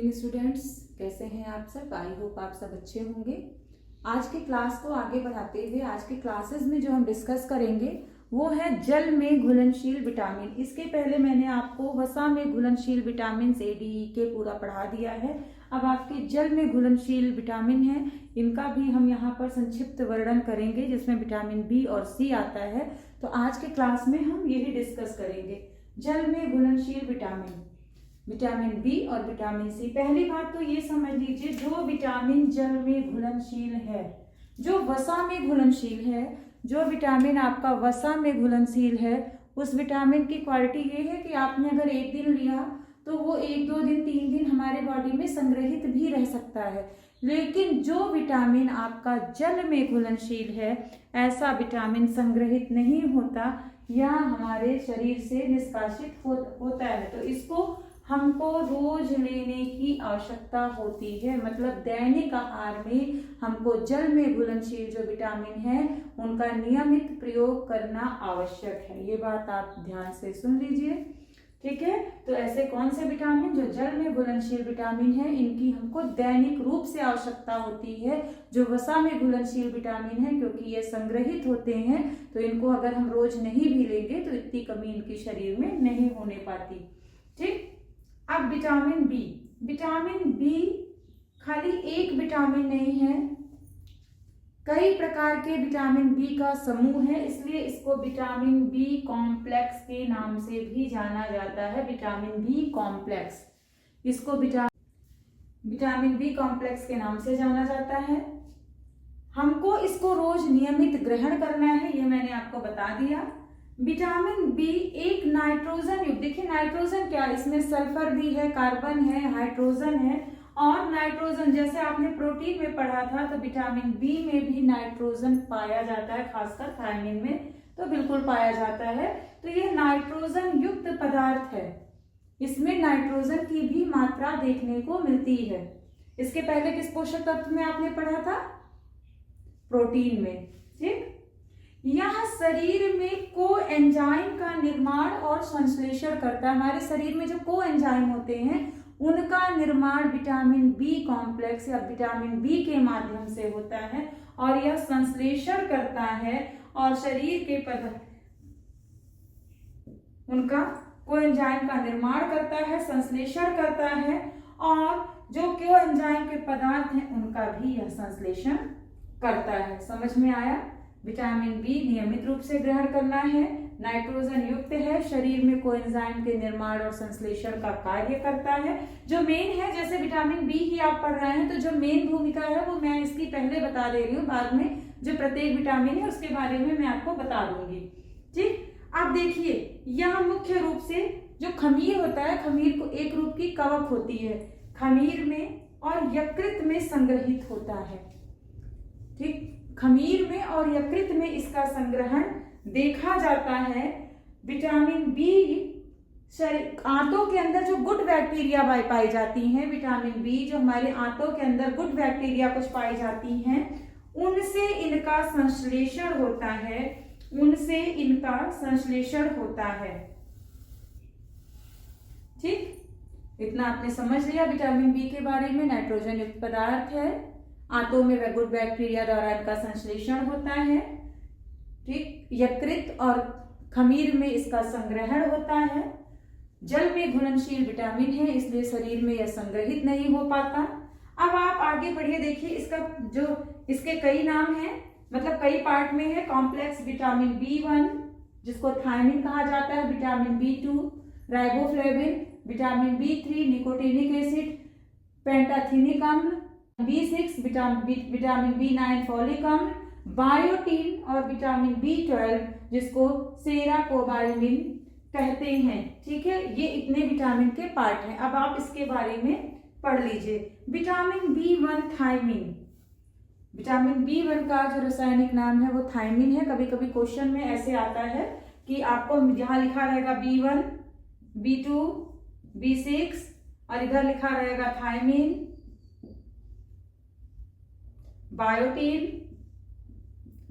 Students, कैसे हैं आप सब। आई होप आप सब अच्छे होंगे। आज के क्लास को आगे बढ़ाते हुए आज के क्लासेस में जो हम डिस्कस करेंगे वो है जल में घुलनशील विटामिन। इसके पहले मैंने आपको वसा में घुलनशील विटामिन ए, डी, ई के पूरा पढ़ा दिया है। अब आपके जल में घुलनशील विटामिन है, इनका भी हम यहाँ पर संक्षिप्त वर्णन करेंगे जिसमें विटामिन बी और सी आता है। तो आज के क्लास में हम यही डिस्कस करेंगे, जल में घुलनशील विटामिन, विटामिन बी और विटामिन सी। पहली बात तो ये समझ लीजिए, जो विटामिन जल में घुलनशील है, जो वसा में घुलनशील है, जो विटामिन आपका वसा में घुलनशील है, उस विटामिन की क्वालिटी ये है कि आपने अगर एक दिन लिया तो वो 1-2 दिन 3 दिन हमारे बॉडी में संग्रहित भी रह सकता है। लेकिन जो विटामिन आपका जल में घुलनशील है, ऐसा विटामिन संग्रहित नहीं होता या हमारे शरीर से निष्कासित होता है। तो इसको हमको रोज लेने की आवश्यकता होती है। मतलब दैनिक आहार में हमको जल में घुलनशील जो विटामिन है उनका नियमित प्रयोग करना आवश्यक है। ये बात आप ध्यान से सुन लीजिए, ठीक है। तो ऐसे कौन से विटामिन जो जल में घुलनशील विटामिन है, इनकी हमको दैनिक रूप से आवश्यकता होती है। जो वसा में घुलनशील विटामिन है, क्योंकि ये संग्रहित होते हैं, तो इनको अगर हम रोज नहीं भी लेंगे तो इतनी कमी इनकी शरीर में नहीं होने पाती, ठीक। अब विटामिन बी, विटामिन बी खाली एक विटामिन नहीं है, कई प्रकार के विटामिन बी का समूह है, इसलिए इसको विटामिन बी कॉम्प्लेक्स के नाम से भी जाना जाता है। विटामिन बी कॉम्प्लेक्स, इसको विटामिन बी कॉम्प्लेक्स के नाम से जाना जाता है। हमको इसको रोज नियमित ग्रहण करना है, ये मैंने आपको बता दिया। विटामिन बी एक नाइट्रोजन युक्त, देखिए नाइट्रोजन क्या, इसमें सल्फर भी है, कार्बन है, हाइड्रोजन है। और नाइट्रोजन जैसे आपने प्रोटीन में पढ़ा था, तो विटामिन बी में भी नाइट्रोजन पाया जाता है, खासकर थायमिन में तो बिल्कुल पाया जाता है। तो ये नाइट्रोजन युक्त पदार्थ है, इसमें नाइट्रोजन की भी मात्रा देखने को मिलती है। इसके पहले किस पोषक तत्व में आपने पढ़ा था? प्रोटीन में, ठीक। यह शरीर में कोएंजाइम का निर्माण और संश्लेषण करता है। हमारे शरीर में जो कोएंजाइम होते हैं उनका निर्माण विटामिन बी कॉम्प्लेक्स या विटामिन बी के माध्यम से होता है, और यह संश्लेषण करता है और शरीर के पदार्थ उनका कोएंजाइम का निर्माण करता है, संश्लेषण करता है, और जो कोएंजाइम के पदार्थ हैं उनका भी यह संश्लेषण करता है। समझ में आया? विटामिन बी नियमित रूप से ग्रहण करना है, नाइट्रोजन युक्त है, शरीर में कोएंजाइम के निर्माण और संश्लेषण का कार्य करता है। जो मेन है, जैसे विटामिन बी ही आप पढ़ रहे हैं, तो जो मेन भूमिका है वो मैं इसकी पहले बता दे रही हूँ, बाद में जो प्रत्येक विटामिन है उसके बारे में मैं आपको बता दूंगी, ठीक। अब देखिए, यह मुख्य रूप से जो खमीर होता है, खमीर को एक रूप की कवक होती है, खमीर में और यकृत में संग्रहित होता है, ठीक। खमीर में और यकृत में इसका संग्रहण देखा जाता है। विटामिन बी आंतों के अंदर जो गुड बैक्टीरिया पाई जाती हैं, विटामिन बी जो हमारे आंतों के अंदर गुड बैक्टीरिया कुछ पाई जाती हैं, उनसे इनका संश्लेषण होता है, उनसे इनका संश्लेषण होता है, ठीक। इतना आपने समझ लिया विटामिन बी के बारे में। नाइट्रोजन युक्त पदार्थ है, आंतों में गुड बैक्टीरिया द्वारा इनका संश्लेषण होता है, ठीक। यकृत और खमीर में इसका संग्रहण होता है। जल में घुलनशील विटामिन है, इसलिए शरीर में यह संग्रहित नहीं हो पाता। अब आप आगे बढ़िए, देखिए इसका जो इसके कई नाम हैं, मतलब कई पार्ट में है। कॉम्प्लेक्स विटामिन B1 जिसको थायमिन कहा जाता है, vitamin B2 riboflavin, vitamin B3 nicotinic acid, pantothenic अम्ल, B6 विटामिन B9 फॉलिक अम्ल, बायोटीन और विटामिन B12 जिसको सेराकोबाल्मिन कहते हैं, ठीक है। ये इतने विटामिन के पार्ट हैं। अब आप इसके बारे में पढ़ लीजिए। Vitamin B1 thiamine, vitamin B1 का जो रासायनिक नाम है वो थायमिन है। कभी कभी क्वेश्चन में ऐसे आता है कि आपको यहाँ लिखा रहेगा B1, B2, B6 और इधर लिखा रहेगा थायमिन, बायोटीन,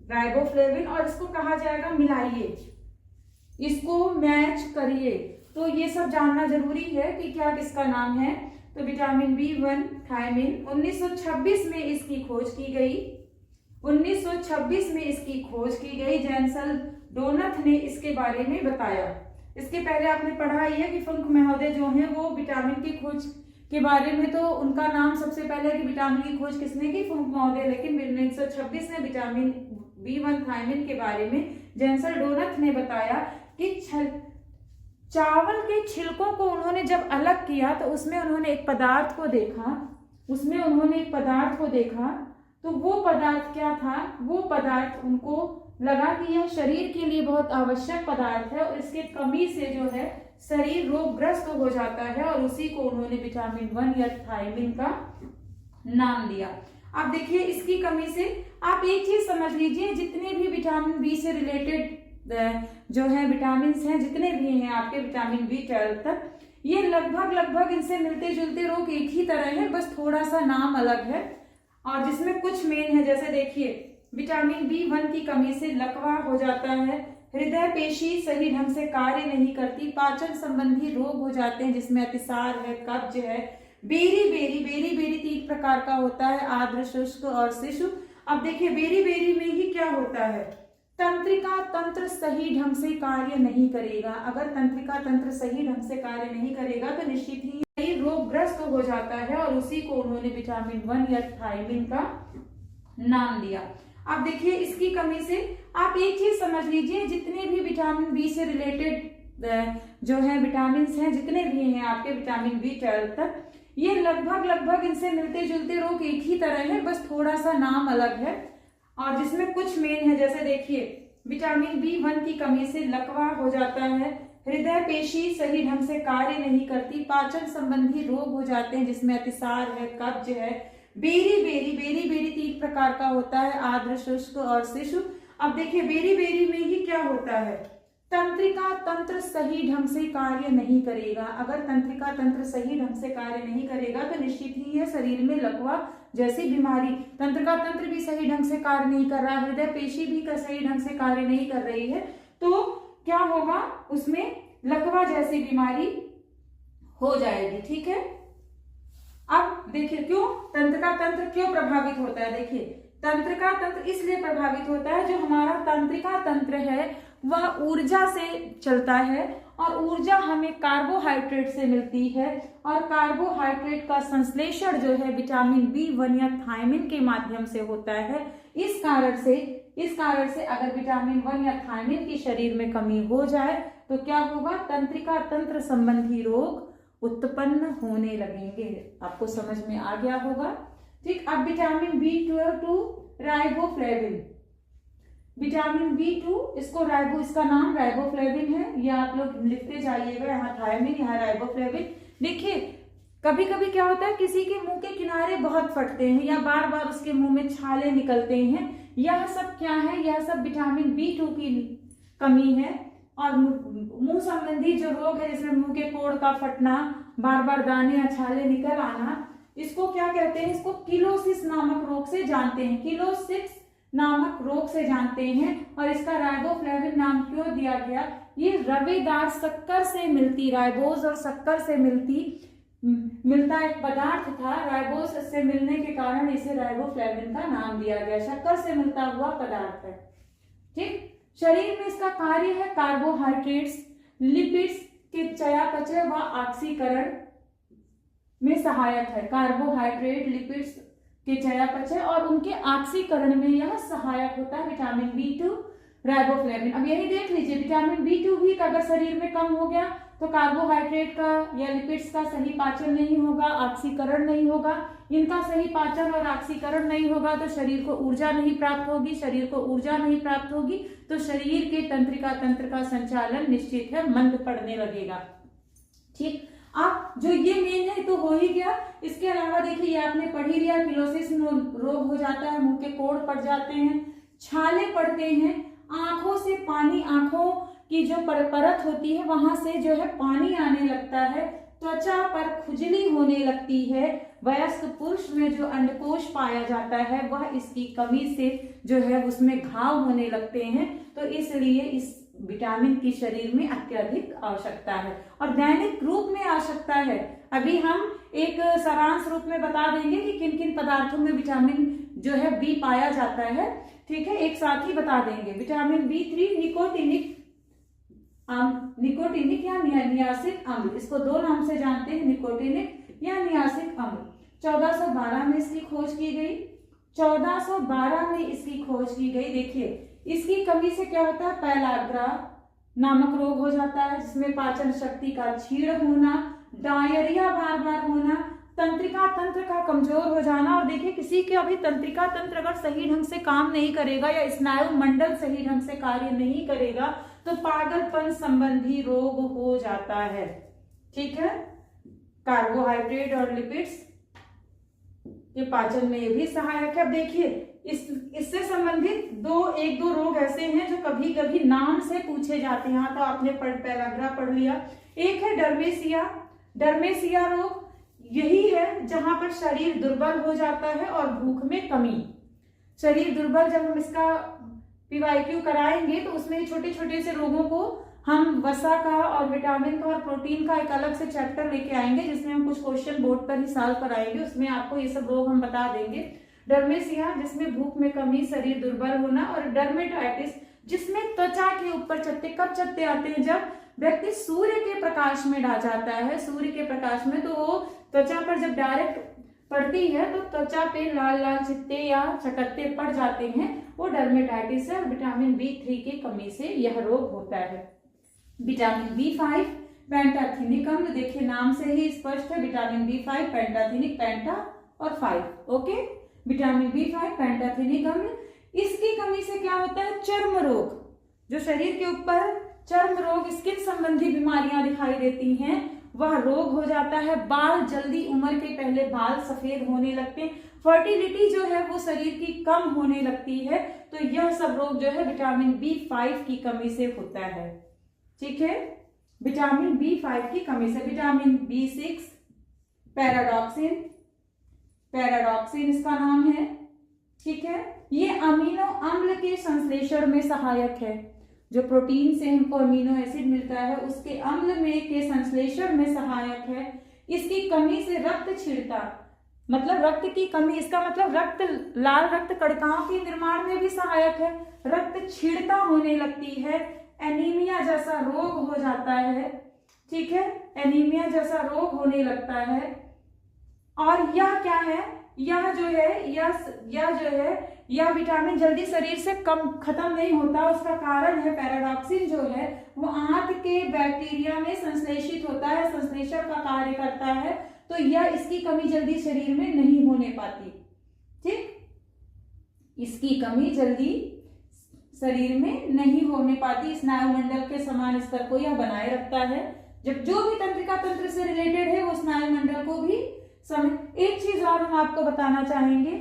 राइबोफ्लेविन, और इसको कहा जाएगा मिलाइए, इसको मैच करिए। तो ये सब जानना जरूरी है कि क्या किसका नाम है। तो विटामिन B1 थायमिन 1926 में इसकी खोज की गई। 1926 में इसकी खोज की गई। जेंसल डोनथ ने इसके बारे में बताया। इसके पहले आपने पढ़ा ही है कि फंक महोदय जो हैं वो विटामिन की खोज के बारे में, तो उनका नाम सबसे पहले कि विटामिन की खोज किसने की, फंक महोदय। लेकिन 1926 में विटामिन B1 थायमिन के बारे में जेंसल डोनथ ने बताया कि चावल के छिलकों को उन्होंने जब अलग किया तो उसमें उन्होंने एक पदार्थ को देखा। तो वो पदार्थ क्या था, वो पदार्थ उनको लगा कि यह शरीर के लिए बहुत आवश्यक पदार्थ है और इसके कमी से जो है शरीर रोगग्रस्त हो जाता है, और उसी को उन्होंने विटामिन 1 या थायमिन का नाम दिया। अब देखिए इसकी कमी से आप एक चीज समझ लीजिए, जितने भी विटामिन बी से रिलेटेड जो है विटामिन हैं, जितने भी हैं आपके विटामिन B12 तक, ये लगभग इनसे मिलते जुलते रोग एक ही तरह है, बस थोड़ा सा नाम अलग है। और जिसमें कुछ मेन है, जैसे देखिए विटामिन B1 की कमी से लकवा हो जाता है, हृदय पेशी सही ढंग से कार्य नहीं करती, पाचन संबंधी रोग हो जाते हैं जिसमें अतिसार है, कब्ज है, बेरी 3 प्रकार का होता है, आर्द्र, शुष्क और शिशु। अब देखिए बेरी में ही क्या होता है, तंत्रिका तंत्र सही ढंग से कार्य नहीं करेगा। अगर तंत्रिका तंत्र सही ढंग से कार्य नहीं करेगा तो निश्चित ही रोगग्रस्त हो जाता है, और उसी को उन्होंने विटामिन 1 या थायमिन का नाम दिया। अब देखिए इसकी कमी से आप एक चीज समझ लीजिए, जितने भी विटामिन बी से रिलेटेड जो है विटामिन हैं, जितने भी हैं आपके विटामिन B12 तक, ये लगभग इनसे मिलते जुलते रोग एक ही तरह है, बस थोड़ा सा नाम अलग है। और जिसमें कुछ मेन है, जैसे देखिए विटामिन B1 की कमी से लकवा हो जाता है, हृदय पेशी सही ढंग से कार्य नहीं करती, पाचन संबंधी रोग हो जाते हैं जिसमें अतिसार है, कब्ज है, बेरी 3 प्रकार का होता है, आर्द्र, शुष्क और शिशु। अब देखिए बेरी में ही क्या होता है, तंत्रिका तंत्र सही ढंग से कार्य नहीं करेगा। अगर तंत्रिका तंत्र सही ढंग से कार्य नहीं करेगा तो निश्चित ही यह शरीर में लकवा जैसी बीमारी, तंत्रिका तंत्र भी सही ढंग से कार्य नहीं कर रहा, हृदय पेशी भी सही ढंग से कार्य नहीं कर रही है, तो क्या होगा, उसमें लकवा जैसी बीमारी हो जाएगी। ठीक है। अब देखिए क्यों तंत्रिका तंत्र क्यों प्रभावित होता है। देखिए तंत्रिका तंत्र इसलिए प्रभावित होता है, जो हमारा तंत्रिका तंत्र है वह ऊर्जा से चलता है, और ऊर्जा हमें कार्बोहाइड्रेट से मिलती है, और कार्बोहाइड्रेट का संश्लेषण जो है विटामिन B1 या थायमिन के माध्यम से होता है। इस कारण से अगर विटामिन 1 या थायमिन की शरीर में कमी हो जाए तो क्या होगा, तंत्रिका तंत्र संबंधी रोग उत्पन्न होने लगेंगे। आपको समझ में आ गया होगा। ठीक। अब vitamin B12 riboflavin, vitamin B2 इसका नाम राइबोफ्लेविन है, ये आप लोग लिखते जाइएगा, यहाँ थायमिन यहाँ राइबोफ्लेविन। देखिए कभी कभी क्या होता है, किसी के मुंह के किनारे बहुत फटते हैं या बार बार उसके मुंह में छाले निकलते हैं, यह सब क्या है, यह सब विटामिन B2 की कमी है। और मुंह संबंधी जो रोग है, जिसमें मुंह के पोड़ का फटना, बार बार दाने या छाले निकल आना, इसको क्या कहते हैं, इसको किलोसिस नामक रोग से जानते हैं, किलोसिस नामक रोग से जानते हैं। और इसका राइबोफ्लेविन नाम क्यों दिया गया, ये रवेदार शक्कर से मिलती, राइबोज और शक्कर से मिलता एक पदार्थ था, राइबोज से मिलने के कारण इसे राइबोफ्लेविन का नाम दिया गया, शक्कर से मिलता हुआ पदार्थ है। ठीक। शरीर में इसका कार्य है कार्बोहाइड्रेट्स, लिपिड्स के चयापचय व ऑक्सीकरण में सहायक है, कार्बोहाइड्रेट, लिपिड्स के चयापचय और उनके ऑक्सीकरण में यह सहायक होता है विटामिन B2 राइबोफ्लेविन। अब यही देख लीजिए, विटामिन B2 भी अगर शरीर में कम हो गया तो कार्बोहाइड्रेट का या लिपिड्स का सही पाचन नहीं होगा, ऑक्सीकरण नहीं होगा, इनका सही पाचन और ऑक्सीकरण नहीं होगा तो शरीर को ऊर्जा नहीं प्राप्त होगी, शरीर को ऊर्जा नहीं प्राप्त होगी तो शरीर के तंत्रिका तंत्र का संचालन निश्चित है मंद पड़ने लगेगा। ठीक। अब जो ये मेन है तो हो ही गया। इसके अलावा देखिए ये आपने पढ़ ही लिया, किलोसिस रोग हो जाता है, मुंह के कोड़ पड़ जाते हैं, छाले पड़ते हैं, आंखों से पानी, आंखों की जो परत होती है वहां से जो है पानी आने लगता है, त्वचा पर खुजली होने लगती है, वयस्क पुरुष में जो अंडकोश पाया जाता है वह इसकी कमी से जो है उसमें घाव होने लगते हैं, तो इसलिए इस विटामिन की शरीर में अत्यधिक आवश्यकता है और दैनिक रूप में आवश्यकता है। अभी हम एक सारांश रूप में बता देंगे कि किन किन पदार्थों में विटामिन जो है बी पाया जाता है। ठीक है, एक साथ ही बता देंगे। विटामिन B3 निकोटिनिक या नियासिक अम्ल, इसको दो नाम से जानते हैं, निकोटिनिक या नियासिक अम्ल। 1412 में इसकी खोज की गई। 1412 में इसकी खोज की गई। देखिए, इसकी कमी से क्या होता है, पैलाग्रा नामक रोग हो जाता है, जिसमें पाचन शक्ति का क्षीण होना, डायरिया बार बार होना, तंत्रिका तंत्र का कमजोर हो जाना। और देखिए, किसी के अभी तंत्रिका तंत्र अगर सही ढंग से काम नहीं करेगा या स्नायु मंडल सही ढंग से कार्य नहीं करेगा तो पागलपन संबंधी रोग हो जाता है। ठीक है, कार्बोहाइड्रेट और लिपिड्स के पाचन में ये भी सहायक है। अब देखिए, इससे संबंधित एक दो रोग ऐसे हैं जो कभी कभी नाम से पूछे जाते हैं। यहाँ तो आपने पैलाग्रा पढ़ लिया। एक है डर्मेसिया। डर्मेसिया रोग यही है जहां पर शरीर दुर्बल हो जाता है और भूख में कमी। शरीर दुर्बल, जब हम इसका PYQ कराएंगे तो उसमें छोटे छोटे से रोगों को हम वसा का और विटामिन का और प्रोटीन का एक अलग से चैप्टर लेके आएंगे, जिसमें हम कुछ क्वेश्चन बोर्ड पर ही सॉल्व कराएंगे। उसमें आपको ये सब रोग हम बता देंगे। डर्मेसिया जिसमें भूख में कमी, शरीर दुर्बल होना, और डर्मेटाइटिस जिसमें त्वचा के ऊपर चत्ते कब चत्ते आते हैं, जब व्यक्ति सूर्य के प्रकाश में आ जाता है, सूर्य के प्रकाश में, तो वो त्वचा पर जब डायरेक्ट पड़ती है तो त्वचा पे लाल लाल चित्ते या चकत्ते पड़ जाते हैं, वो डर्मेटाइटिस है। और विटामिन B3 की कमी से यह रोग होता है। विटामिन B5 पेंटाथेनिक अम्ल, देखिए नाम से ही स्पष्ट है, विटामिन B5 पेंटाथेनिक, पेंटा और 5। ओके, विटामिन B5 पेंटाथेनिक अम्ल, इसकी कमी से क्या होता है, चर्म रोग, जो शरीर के ऊपर चर्म रोग, स्किन संबंधी बीमारियां दिखाई देती हैं, वह रोग हो जाता है। बाल जल्दी, उम्र के पहले बाल सफेद होने लगते हैं। फर्टिलिटी जो है वो शरीर की कम होने लगती है। तो यह सब रोग जो है विटामिन B5 की कमी से होता है। ठीक है, विटामिन B5 की कमी से। विटामिन B6 पैराडॉक्सिन, पैराडॉक्सिन इसका नाम है। ठीक है, ये अमीनो अम्ल के संश्लेषण में सहायक है। जो प्रोटीन से हमको अमीनो एसिड मिलता है उसके अम्ल में के संश्लेषण में सहायक है। इसकी कमी से रक्त क्षीणता, मतलब रक्त की कमी, इसका मतलब रक्त, लाल रक्त कणिकाओं के निर्माण में भी सहायक है। रक्त क्षीणता होने लगती है, एनीमिया जैसा रोग हो जाता है। ठीक है, एनीमिया जैसा रोग होने लगता है। और यह क्या है, यह जो है यह विटामिन जल्दी शरीर से कम खत्म नहीं होता। उसका कारण है, पैराडॉक्सिन जो है वो आंत के बैक्टीरिया में संश्लेषित होता है, संश्लेषण का कार्य करता है। तो यह, इसकी कमी जल्दी शरीर में नहीं होने पाती। ठीक, इसकी कमी जल्दी शरीर में नहीं होने पाती। स्नायुमंडल के समान स्तर को यह बनाए रखता है। जब जो भी तंत्रिका तंत्र से रिलेटेड है वो स्नायुमंडल को भी एक चीज और हम आपको बताना चाहेंगे,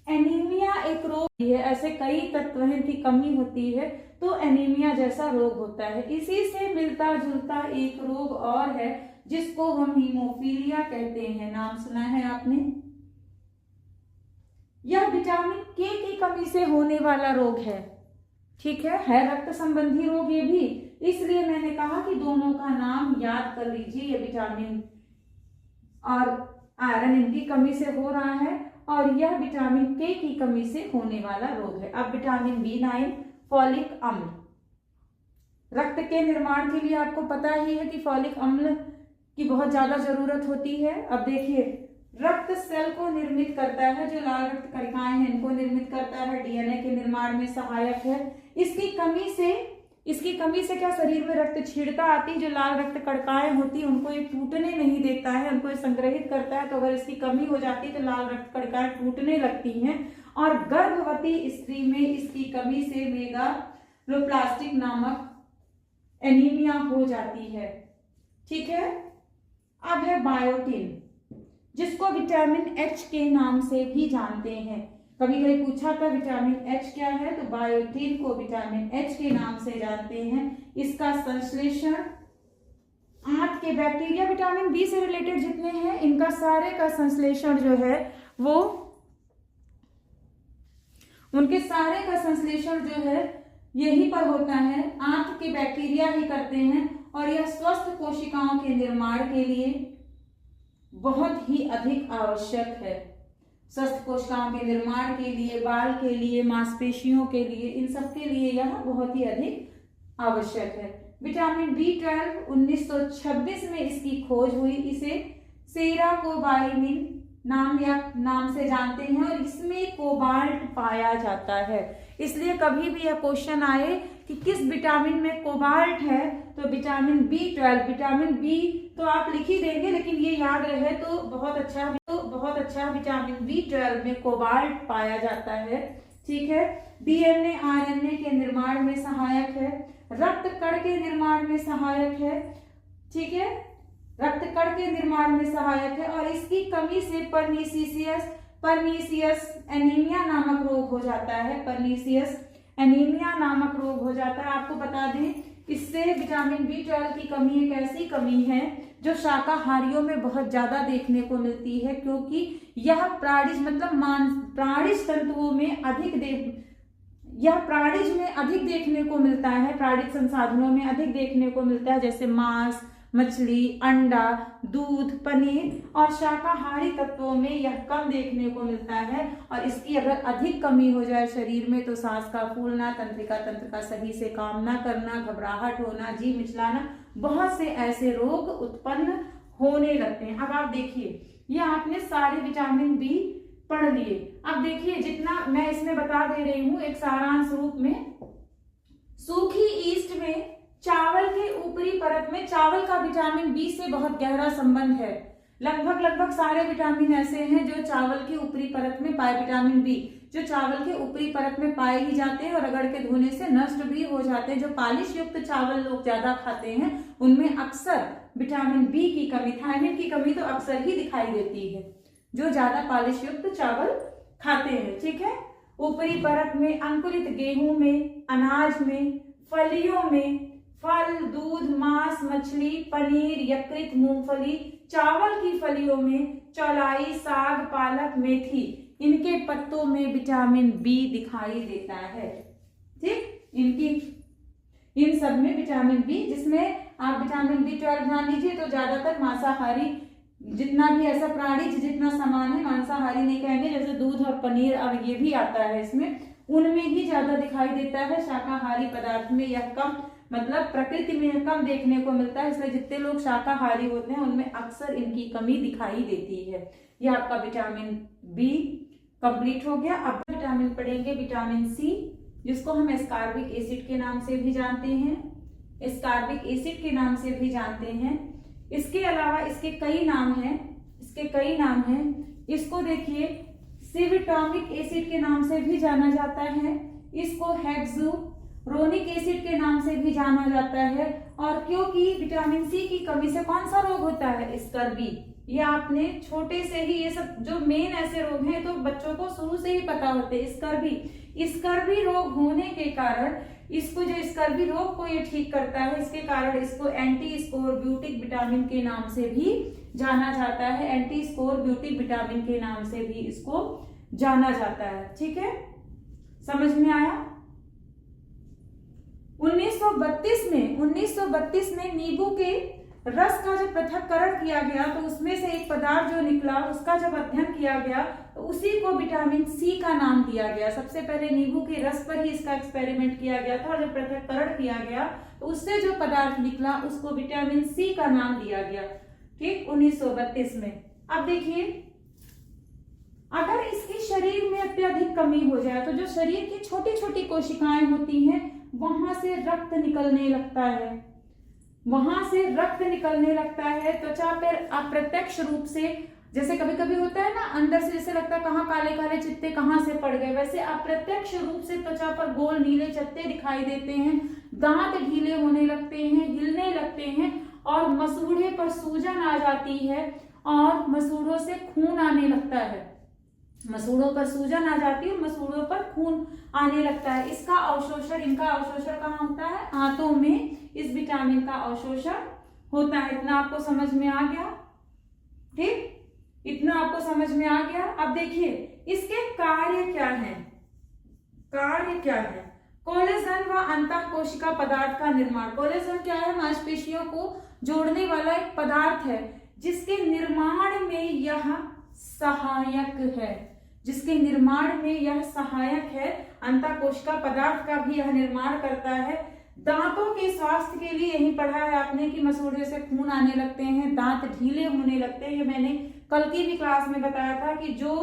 एनीमिया एक रोग है। ऐसे कई तत्व हैं की कमी होती है तो एनीमिया जैसा रोग होता है। इसी से मिलता जुलता एक रोग और है जिसको हम हीमोफीलिया कहते हैं। नाम सुना है आपने? यह विटामिन K की कमी से होने वाला रोग है। ठीक है रक्त संबंधी रोग ये भी, इसलिए मैंने कहा कि दोनों का नाम याद कर लीजिए। ये विटामिन और आयरन इनकी कमी से हो रहा है और यह विटामिन K की कमी से होने वाला रोग है। अब विटामिन B9 फॉलिक अम्ल, रक्त के निर्माण के लिए आपको पता ही है कि फॉलिक अम्ल की बहुत ज्यादा जरूरत होती है। अब देखिए, रक्त सेल को निर्मित करता है, जो लाल रक्त कणिकाएं हैं इनको निर्मित करता है, DNA के निर्माण में सहायक है। इसकी कमी से क्या शरीर में रक्त क्षीणता आती है, जो लाल रक्त कणिकाएं होती है उनको ये टूटने नहीं देता है, उनको ये संग्रहित करता है। तो अगर इसकी कमी हो जाती है तो लाल रक्त कणिकाएं टूटने लगती हैं। और गर्भवती स्त्री में इसकी कमी से मेगालोप्लास्टिक नामक एनीमिया हो जाती है। ठीक है, अब है बायोटिन, जिसको विटामिन H के नाम से भी जानते हैं। कभी कभी पूछा था विटामिन H क्या है, तो बायोटिन को विटामिन H के नाम से जानते हैं। इसका संश्लेषण आंत के बैक्टीरिया, विटामिन B से रिलेटेड जितने हैं इनका सारे का संश्लेषण जो है वो, उनके सारे का संश्लेषण जो है यहीं पर होता है, आंत के बैक्टीरिया ही करते हैं। और यह स्वस्थ कोशिकाओं के निर्माण के लिए बहुत ही अधिक आवश्यक है। स्वस्थ कोशिकाओं के निर्माण के लिए, बाल के लिए, मांसपेशियों के लिए, इन सब के लिए यह बहुत ही अधिक आवश्यक है। विटामिन B12 1926 में इसकी खोज हुई। इसे सेराकोबाइलिन नाम से जानते हैं और इसमें कोबाल्ट पाया जाता है। इसलिए कभी भी यह क्वेश्चन आए कि किस विटामिन में कोबाल्ट है, तो विटामिन B12, विटामिन बी तो आप लिख ही देंगे, लेकिन ये याद रहे तो बहुत अच्छा। विटामिन B12 में कोबाल्ट पाया जाता है। ठीक है। DNA RNA के निर्माण में सहायक है, रक्त कण के निर्माण में सहायक है। ठीक है, रक्त कण के निर्माण में सहायक है और इसकी कमी से परनीसियस एनीमिया नामक रोग हो जाता है। परनीसियस एनीमिया नामक रोग हो जाता है। आपको बता दें, इससे विटामिन B12 की कमी एक ऐसी कमी है जो शाकाहारियों में बहुत ज्यादा देखने को मिलती है, क्योंकि यह प्राणिज तंतुओं में प्राणिज में अधिक देखने को मिलता है, प्राणिज संसाधनों में अधिक देखने को मिलता है, जैसे मांस, मछली, अंडा, दूध, पनीर, और शाकाहारी तत्वों में यह कम देखने को मिलता है। और इसकी अगर अधिक कमी हो जाए शरीर में तो सांस का फूलना, तंत्रिका तंत्र का सही से काम ना करना, घबराहट होना, जी मिचलाना, बहुत से ऐसे रोग उत्पन्न होने लगते हैं। अब आप देखिए, ये आपने सारे विटामिन बी पढ़ लिए। अब देखिए, जितना मैं इसमें बता दे रही हूं एक सारांश रूप में, सूखी ईस्ट में चावल के ऊपरी परत में चावल का विटामिन बी से बहुत गहरा संबंध है। लगभग सारे विटामिन ऐसे हैं जो चावल के ऊपरी परत में पाए, विटामिन बी जो चावल के ऊपरी परत में पाए ही जाते हैं और रगड़ के धोने से नष्ट भी हो जाते हैं। जो पॉलिश युक्त चावल लोग ज्यादा खाते हैं उनमें अक्सर विटामिन बी की कमी, थायमिन की कमी तो अक्सर ही दिखाई देती है, जो ज्यादा पॉलिश युक्त चावल खाते हैं। ठीक है। ऊपरी परत में अंकुरित गेहूं में, अनाज में, फलियों में, फल, दूध, मांस, मछली, पनीर, यकृत, मूंगफली, चावल की फलियों में, चौलाई, साग, पालक, मेथी, इनके पत्तों में विटामिन बी दिखाई देता है। ठीक, इन सब में विटामिन बी, जिसमें आप विटामिन B12 ध्यान दीजिए तो ज्यादातर मांसाहारी, जितना भी ऐसा प्राणिज जितना सामान है, मांसाहारी नहीं कहेंगे, जैसे दूध और पनीर और ये भी आता है इसमें, उनमें ही ज्यादा दिखाई देता है। शाकाहारी पदार्थ में यह कम, मतलब प्रकृति में कम देखने को मिलता है। इसलिए जितने लोग शाकाहारी होते हैं उनमें अक्सर इनकी कमी दिखाई देती है। यह आपका विटामिन बी कंप्लीट हो गया। अब विटामिन पढ़ेंगे विटामिन सी, जिसको हम एस्कॉर्बिक एसिड के नाम से भी जानते हैं, एस्कॉर्बिक एसिड के नाम से भी जानते हैं। इसके अलावा इसके कई नाम हैं। इसको देखिए, सिविटॉमिक एसिड के नाम से भी जाना जाता है, इसको हेक्सुरोनिक एसिड के नाम से भी जाना जाता है। और क्योंकि विटामिन सी की कमी से कौन सा रोग होता है? स्कर्वी। ये आपने छोटे से ही, ये सब जो मेन ऐसे रोग हैं तो बच्चों को शुरू से ही पता होते हैं। स्कर्वी रोग होने के कारण इसको, जो स्कर्वी रोग को ये ठीक करता है, इसके कारण इसको एंटी स्कोरब्यूटिक विटामिन के नाम से भी जाना जाता है। एंटी स्कोरब्यूटिक विटामिन के नाम से भी इसको जाना जाता है। ठीक है, समझ में आया? 1932 में नींबू के रस का जब पृथक्करण किया गया तो उसमें से एक पदार्थ जो निकला, उसका जब अध्ययन किया गया तो उसी को विटामिन सी का नाम दिया गया। सबसे पहले नींबू के रस पर ही इसका एक्सपेरिमेंट किया गया था और जब पृथक्करण किया गया तो उससे जो पदार्थ निकला उसको विटामिन सी का नाम दिया गया। ठीक, 1932 में। अब देखिए, अगर इसकी शरीर में अत्यधिक कमी हो जाए तो जो शरीर की छोटी छोटी कोशिकाएं होती हैं वहां से रक्त निकलने लगता है। त्वचा पर अप्रत्यक्ष रूप से, जैसे कभी कभी होता है ना, अंदर से जैसे लगता है कहाँ काले काले चित्ते कहाँ से पड़ गए, वैसे अप्रत्यक्ष रूप से त्वचा पर गोल नीले चत्ते दिखाई देते हैं। दांत ढीले होने लगते हैं, हिलने लगते हैं और मसूड़े पर सूजन आ जाती है और मसूड़ों से खून आने लगता है। मसूड़ों पर सूजन आ जाती है, मसूड़ों पर खून आने लगता है। इनका अवशोषण कहाँ होता है? आंतों में इस विटामिन का अवशोषण होता है। इतना आपको समझ में आ गया? ठीक, इतना आपको समझ में आ गया। अब देखिए इसके कार्य क्या है? कोलेजन व अंतःकोशिका पदार्थ का निर्माण। कोलेजन क्या है? मांसपेशियों को जोड़ने वाला एक पदार्थ है जिसके निर्माण में यह सहायक है, जिसके निर्माण में यह सहायक है। अंतःकोशिका पदार्थ का भी यह निर्माण करता है। दांतों के स्वास्थ्य के लिए यही पढ़ा है आपने कि मसूड़े से खून आने लगते हैं, दांत ढीले होने लगते हैं। ये मैंने कल की भी क्लास में बताया था कि जो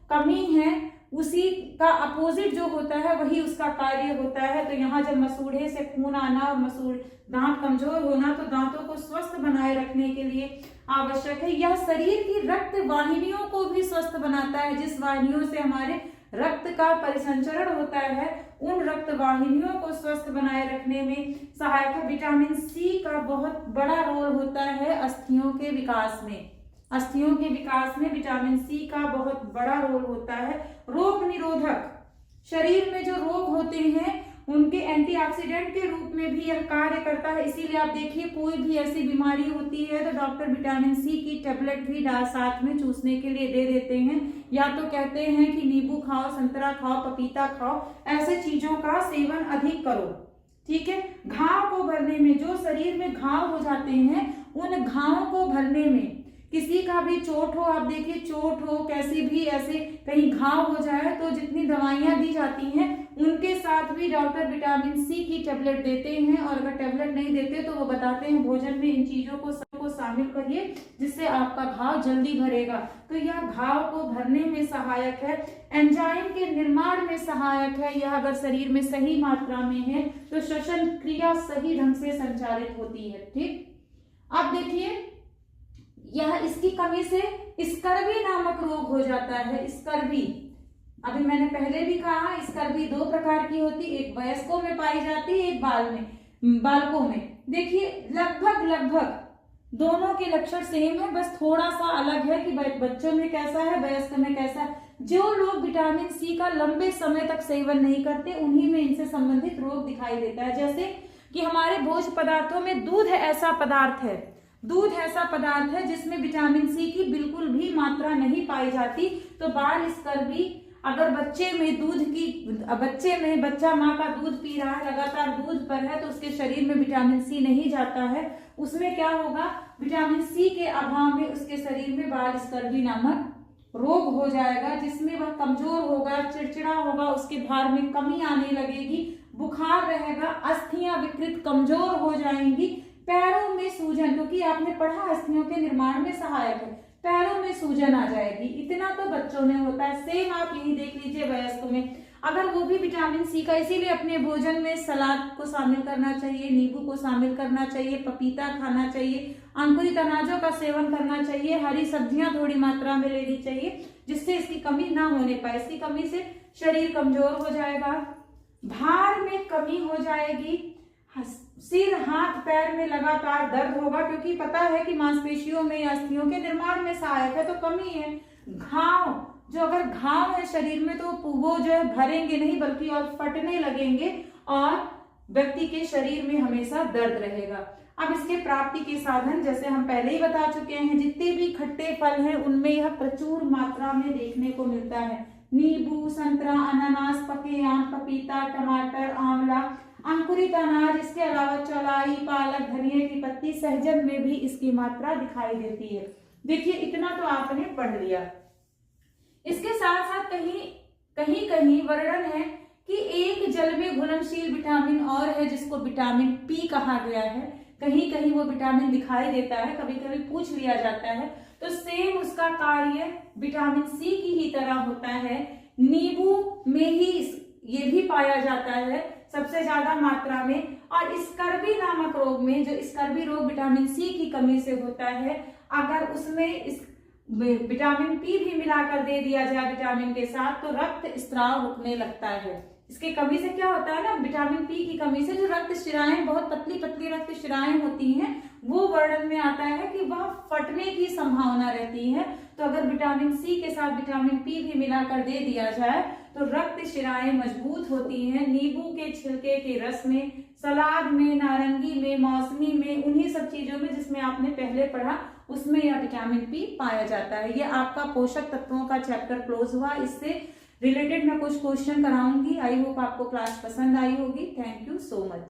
कमी है उसी का अपोजिट जो होता है वही उसका कार्य होता है। तो यहाँ जब मसूड़े से खून आना और दांत कमजोर होना, तो दांतों को स्वस्थ बनाए रखने के लिए आवश्यक है। यह शरीर की रक्त वाहिनियों को भी स्वस्थ बनाता है। जिस वाहिनियों से हमारे रक्त का परिसंचरण होता है, उन रक्त वाहिनियों को स्वस्थ बनाए रखने में सहायक है। विटामिन सी का बहुत बड़ा रोल होता है अस्थियों के विकास में। अस्थियों के विकास में विटामिन सी का बहुत बड़ा रोल होता है। रोग निरोधक, शरीर में जो रोग होते हैं उनके एंटीऑक्सीडेंट के रूप में भी यह कार्य करता है। इसीलिए आप देखिए कोई भी ऐसी बीमारी होती है तो डॉक्टर विटामिन सी की टेबलेट भी साथ में चूसने के लिए दे देते हैं, या तो कहते हैं कि नींबू खाओ, संतरा खाओ, पपीता खाओ, ऐसे चीजों का सेवन अधिक करो। ठीक है। घाव को भरने में, जो शरीर में घाव हो जाते हैं उन घावों को भरने में, किसी का भी चोट हो, आप देखिए चोट हो, कैसी भी ऐसे कहीं घाव हो जाए तो जितनी दवाइयां दी जाती हैं उनके साथ भी डॉक्टर विटामिन सी की टेबलेट देते हैं। और अगर टेबलेट नहीं देते तो वो बताते हैं भोजन में इन चीजों को सबको शामिल करिए जिससे आपका घाव जल्दी भरेगा। तो यह घाव को भरने में सहायक है। एंजाइम के निर्माण में सहायक है। यह अगर शरीर में सही मात्रा में है तो श्वसन क्रिया सही ढंग से संचालित होती है। ठीक। अब देखिए यह इसकी कमी से स्कर्वी नामक रोग हो जाता है। स्कर्वी, अभी मैंने पहले भी कहा स्कर्वी दो प्रकार की होती, एक वयस्कों में पाई जाती है, एक बालकों में। देखिए लगभग दोनों के लक्षण सेम है, बस थोड़ा सा अलग है कि बच्चों में कैसा है, वयस्क में कैसा है। जो लोग विटामिन सी का लंबे समय तक सेवन नहीं करते उन्हीं में इनसे संबंधित रोग दिखाई देता है। जैसे कि हमारे भोज्य पदार्थों में दूध ऐसा पदार्थ है, दूध ऐसा पदार्थ है जिसमें विटामिन सी की बिल्कुल भी मात्रा नहीं पाई जाती। तो बाल स्कर्वी अगर बच्चा माँ का दूध पी रहा है, लगातार दूध पर है, तो उसके शरीर में विटामिन सी नहीं जाता है, उसमें क्या होगा, विटामिन सी के अभाव में उसके शरीर में बाल स्कर्वी नामक रोग हो जाएगा, जिसमें वह कमजोर होगा, चिड़चिड़ा होगा, उसके भार में कमी आने लगेगी, बुखार रहेगा, अस्थियां विकृत कमजोर हो जाएंगी, पैरों में सूजन, क्योंकि आपने पढ़ा अस्थियों के निर्माण में सहायक है, पैरों में सूजन आ जाएगी। इतना तो बच्चों में होता है। सेम आप यही देख लीजिए वयस्कों में, अगर वो भी विटामिन सी का, इसीलिए अपने भोजन में सलाद को शामिल करना चाहिए, नींबू को शामिल करना चाहिए, पपीता खाना चाहिए, अंकुरित अनाजों का सेवन करना चाहिए, हरी सब्जियां थोड़ी मात्रा में लेनी चाहिए, जिससे इसकी कमी ना होने पाए। इसकी कमी से शरीर कमजोर हो जाएगा, भार में कमी हो जाएगी, सिर हाथ पैर में लगातार दर्द होगा, क्योंकि पता है कि मांसपेशियों में या अस्थियों के निर्माण में सहायक है, तो कमी है। घाव, जो अगर घाव है शरीर में तो वो जो है भरेंगे नहीं बल्कि और फटने लगेंगे और व्यक्ति के शरीर में हमेशा दर्द रहेगा। अब इसके प्राप्ति के साधन जैसे हम पहले ही बता चुके हैं, जितने भी खट्टे फल हैं उनमें यह प्रचुर मात्रा में देखने को मिलता है। नींबू, संतरा, अनानास, पके आम, पपीता, टमाटर, आंवला, अंकुरित अनाज, इसके अलावा चौलाई, पालक, धनिया की पत्ती, सहजन में भी इसकी मात्रा दिखाई देती है। देखिए इतना तो आपने पढ़ लिया। इसके साथ साथ कहीं वर्णन है कि एक जल में घुलनशील विटामिन और है जिसको विटामिन पी कहा गया है। कहीं वो विटामिन दिखाई देता है, कभी कभी पूछ लिया जाता है। तो सेम उसका कार्य विटामिन सी की ही तरह होता है। नींबू में ही ये भी पाया जाता है सबसे ज्यादा मात्रा में। और स्कर्वी नामक रोग में, जो स्कर्वी रोग विटामिन सी की कमी से होता है, अगर उसमें इस विटामिन पी भी मिलाकर दे दिया जाए विटामिन के साथ तो रक्त स्त्राव रुकने लगता है। इसकी कमी से क्या होता है ना, विटामिन पी की कमी से जो रक्त शिराएं, बहुत पतली पतली रक्त शिराएं होती हैं, वो वर्णन में आता है कि वह फटने की संभावना रहती है। तो अगर विटामिन सी के साथ विटामिन पी भी मिलाकर दे दिया जाए तो रक्त शिराएं मजबूत होती हैं। नींबू के छिलके के रस में, सलाद में, नारंगी में, मौसमी में, उन्हीं सब चीजों में जिसमें आपने पहले पढ़ा उसमें यह विटामिन पी पाया जाता है। यह आपका पोषक तत्वों का चैप्टर क्लोज हुआ। इससे रिलेटेड मैं कुछ क्वेश्चन कराऊंगी। आई होप आपको क्लास पसंद आई होगी। Thank you so much.